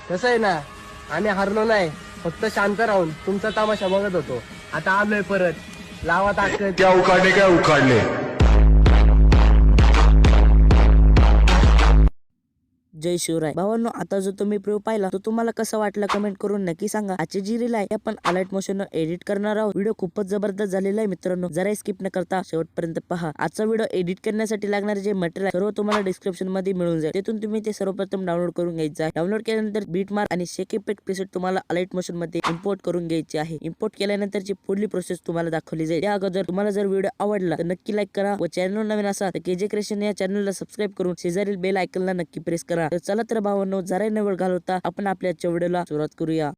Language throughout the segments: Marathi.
कसं आहे ना, आम्ही हरलो नाही, फक्त शांत राहून तुमचा तमाशा बघत होतो. आता आलोय परत. लावा ताकद. क्या उखाडले जय शिवराय. भावांनो, आता जो तुम्ही प्रिव्ह्यू पाहिला तो तुम्हाला कसा वाटला कमेंट करून नक्की सांगा. आजची जी रील आहे आपण अलाइट मोशन एडिट करणार आहोत. व्हिडिओ खूपच जबरदस्त झालेला आहे मित्रांनो, जरा स्किप न करता शेवटपर्यंत पहा. आजचा व्हिडिओ एडिट करण्यासाठी लागणारे जे मटेरियल सर्व तुम्हाला डिस्क्रिप्शन मध्ये मिळून जाईल. तिथून तुम्ही ते सर्वप्रथम डाउनलोड करून घ्यायचं आहे. डाउनलोड केल्यानंतर बीट मार्क आणि शेक इफेक्ट प्रीसेट तुम्हाला अलाइट मोशन मध्ये इम्पोर्ट करून घ्यायचे आहे. इम्पोर्ट केल्यानंतरची पुढली प्रोसेस तुम्हाला दाखवली जाईल. त्या अगोदर तुम्हाला जर व्हिडिओ आवडला तर नक्की लाईक करा व चॅनल नवीन असा तर केजे क्रिएशन या चॅनलला सबस्क्राईब करून शेजारील बेल आयकॉनला नक्की प्रेस करा. तर चला तर भावांनो, जरा न वेळ घालवता आपण आपल्या आजच्या व्हिडिओला सुरुवात करूया.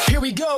Here we go.